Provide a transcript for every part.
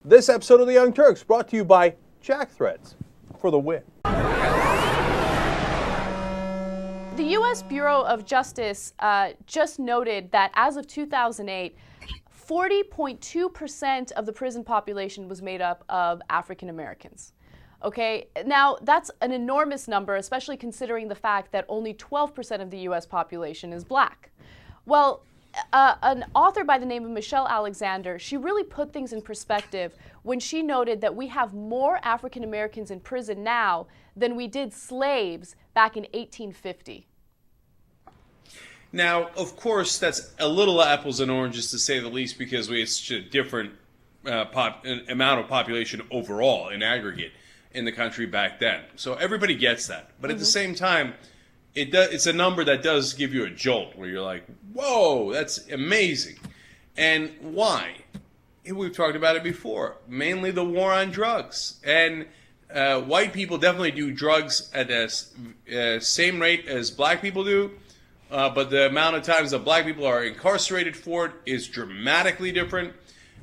This episode of The Young Turks brought to you by Jack Threads for the win. The U.S. Bureau of Justice just noted that as of 2008, 40.2% of the prison population was made up of African Americans. Okay, now that's an enormous number, especially considering the fact that only 12% of the U.S. population is black. Well, an author by the name of Michelle Alexander, she really put things in perspective when she noted that we have more African Americans in prison now than we did slaves back in 1850. Now, of course, that's a little apples and oranges to say the least, because we have such a different amount of population overall in aggregate in the country back then. So everybody gets that. But at the same time, it's a number that does give you a jolt where you're like, whoa, that's amazing. And why? We've talked about it before. Mainly the war on drugs. And white people definitely do drugs at the same rate as black people do. But the amount of times that black people are incarcerated for it is dramatically different.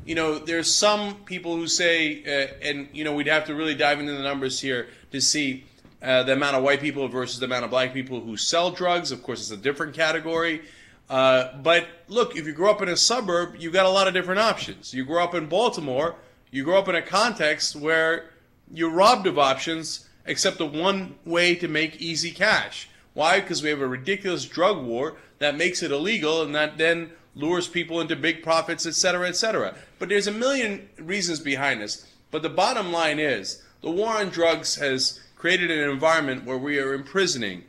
You know, there's some people who say, and, you know, we'd have to really dive into the numbers here to see the amount of white people versus the amount of black people who sell drugs. Of course, it's a different category. But look, if you grow up in a suburb, you've got a lot of different options. You grow up in Baltimore, you grow up in a context where you're robbed of options except the one way to make easy cash. Why? Because we have a ridiculous drug war that makes it illegal and that then lures people into big profits, et cetera, et cetera. But there's a million reasons behind this. But the bottom line is the war on drugs has created an environment where we are imprisoning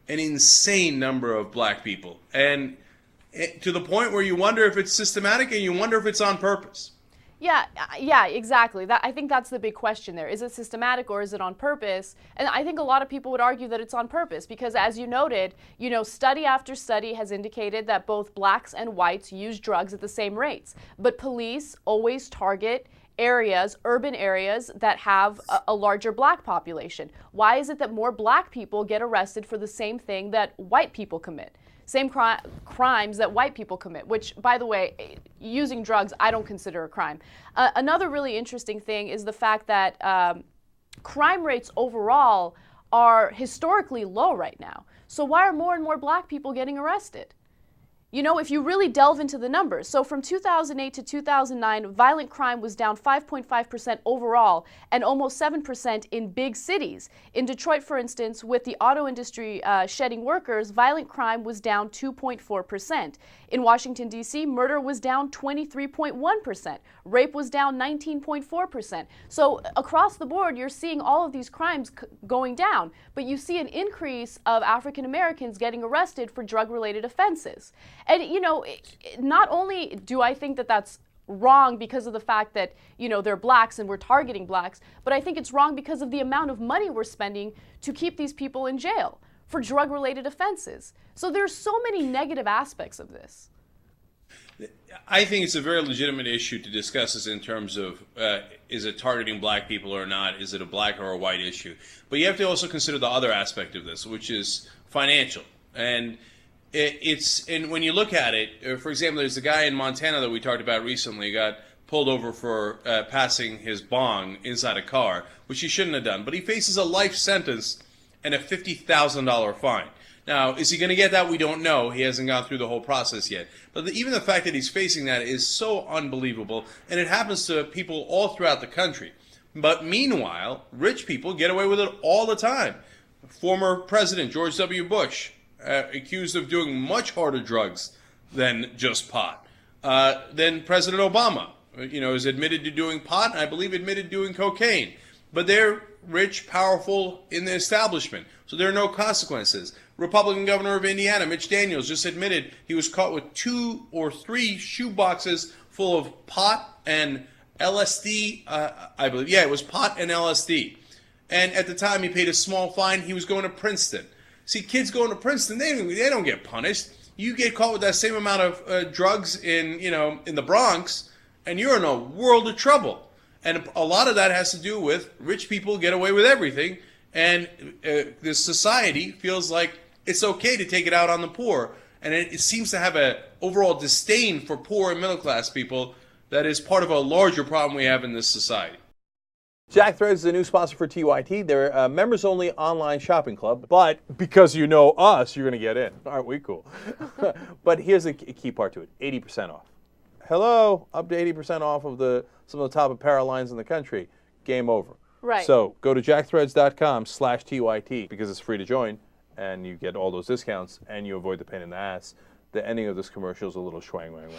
an insane number of black people. And to the point where you wonder if it's systematic and you wonder if it's on purpose. Yeah, exactly. I think that's the big question there. Is it systematic or is it on purpose? And I think a lot of people would argue that it's on purpose because, as you noted, you know, study after study has indicated that both blacks and whites use drugs at the same rates. But police always target areas, urban areas that have a larger black population. Why is it that more black people get arrested for the same thing that white people commit? Same crimes that white people commit, which, by the way, using drugs, I don't consider a crime. Another really interesting thing is the fact that crime rates overall are historically low right now. So why are more and more black people getting arrested? You know, if you really delve into the numbers, so from 2008 to 2009, violent crime was down 5.5% overall and almost 7% in big cities. In Detroit, for instance, with the auto industry shedding workers, violent crime was down 2.4%. In Washington, D.C., murder was down 23.1%. Rape was down 19.4%. So across the board, you're seeing all of these crimes going down, but you see an increase of African Americans getting arrested for drug-related offenses. And, you know, not only do I think that that's wrong because of the fact that, you know, they're blacks and we're targeting blacks, but I think it's wrong because of the amount of money we're spending to keep these people in jail for drug-related offenses. So there's so many negative aspects of this. I think it's a very legitimate issue to discuss this in terms of is it targeting black people or not? Is it a black or a white issue? But you have to also consider the other aspect of this, which is financial. And and when you look at it, for example, there's a guy in Montana that we talked about recently, got pulled over for passing his bong inside a car, which he shouldn't have done. But he faces a life sentence and a $50,000 fine. Now, is he going to get that? We don't know. He hasn't gone through the whole process yet. But even the fact that he's facing that is so unbelievable, and it happens to people all throughout the country. But meanwhile, rich people get away with it all the time. Former President George W. Bush, accused of doing much harder drugs than just pot. Then President Obama, you know, is admitted to doing pot, and I believe admitted to doing cocaine. But they're rich, powerful in the establishment, so there are no consequences. Republican governor of Indiana, Mitch Daniels, just admitted he was caught with 2 or 3 shoe boxes full of pot and LSD, I believe. Yeah, it was pot and LSD. And at the time, he paid a small fine. He was going to Princeton. See, kids going to Princeton, they don't get punished. You get caught with that same amount of drugs in the Bronx, and you're in a world of trouble. And a lot of that has to do with rich people get away with everything, and the society feels like it's okay to take it out on the poor. And it seems to have an overall disdain for poor and middle class people that is part of a larger problem we have in this society. Jack Threads is a new sponsor for TYT. They're a members-only online shopping club, but because you know us, you're going to get in. Aren't we cool? But here's the key part to it, 80% off. Hello, up to 80% off of some of the top apparel lines in the country. Game over. Right. So go to jackthreads.com/TYT because it's free to join, and you get all those discounts, and you avoid the pain in the ass. The ending of this commercial is a little schwang wang wang.